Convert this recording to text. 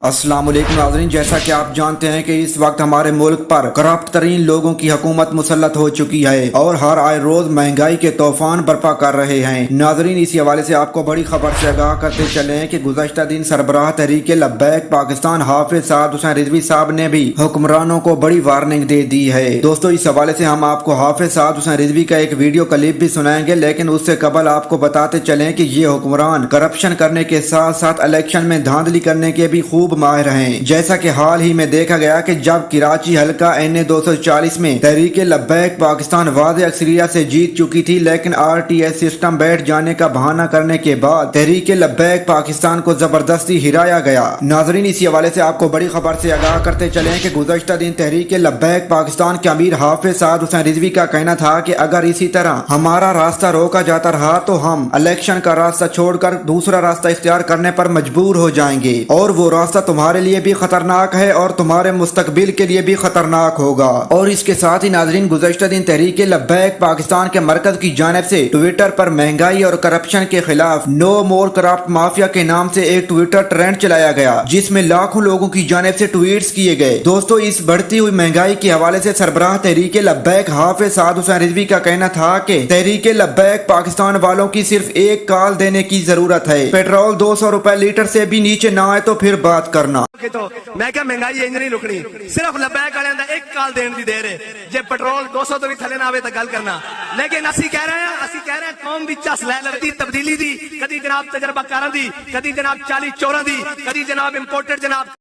अस्सलाम वालेकुम नाज़रीन, जैसा कि आप जानते हैं कि इस वक्त हमारे मुल्क पर करप्ट तरीन लोगों की हुकूमत मुसल्लत हो चुकी है और हर आए रोज महंगाई के तूफान बर्पा कर रहे हैं। नाज़रीन, इसी हवाले से आपको बड़ी खबर से आगाह करते चले कि गुज़श्ता दिन सरबराह तहरीक लब्बैक पाकिस्तान हाफिज साद हुसैन रिजवी साहब ने भी हुक्मरानों को बड़ी वार्निंग दे दी है। दोस्तों, इस हवाले से हम आपको हाफिज साद हुसैन रिजवी का एक वीडियो क्लिप भी सुनाएंगे, लेकिन उससे कबल आपको बताते चले कि ये हुक्मरान करप्शन करने के साथ साथ इलेक्शन में धांधली करने के भी खूब माहिर हैं। जैसा कि हाल ही में देखा गया कि जब कराची हल्का NA 240 में तहरीक लब्बैक पाकिस्तान वाज़े अक्सरियत से जीत चुकी थी, लेकिन RTS सिस्टम बैठ जाने का बहाना करने के बाद तहरीक लब्बैक पाकिस्तान को जबरदस्ती हिराया गया। नाजरीन, इसी हवाले से आपको बड़ी खबर से आगाह करते चले कि गुज़श्ता दिन तहरीक लब्बैक पाकिस्तान के अमीर हाफिज साद हुसैन रिजवी का कहना था कि अगर इसी तरह हमारा रास्ता रोका जाता रहा तो हम इलेक्शन का रास्ता छोड़कर दूसरा रास्ता इख्तियार करने पर मजबूर हो जाएंगे और वो रास्ता तुम्हारे लिए भी खतरनाक है और तुम्हारे मुस्तकबिल के लिए भी खतरनाक होगा। और इसके साथ ही नाजरीन, गुज़श्ता दिन तहरीक लब्बैक पाकिस्तान के मरकज की जानिब से ट्विटर पर महंगाई और करप्शन के खिलाफ नो मोर करप्ट माफिया के नाम से एक ट्विटर ट्रेंड चलाया गया, जिसमें लाखों लोगों की जानिब से ट्वीट्स किए गए। दोस्तों, इस बढ़ती हुई महंगाई के हवाले से सरबराह तहरीक लब्बैक हाफिज साद हुसैन रिजवी का कहना था कि तहरीक लब्बैक पाकिस्तान वालों की सिर्फ एक कॉल देने की जरूरत है। पेट्रोल 200 रुपए लीटर से भी नीचे ना आए तो फिर बात करना। तो मैं क्या महंगाई इंज नहीं रुकनी, सिर्फ लब्बैक वाले एक कॉल देने की देर है। जे पेट्रोल 200 तो भी थले ना आवे तो गल करना। लेकिन असी कह रहे हैं कौम विच असलै लगती तब्दीली दी, कदी जनाब तजर्बाकारां दी, कदी जनाब 40 चोरां दी, कदी जनाब इंपोर्टेड जनाब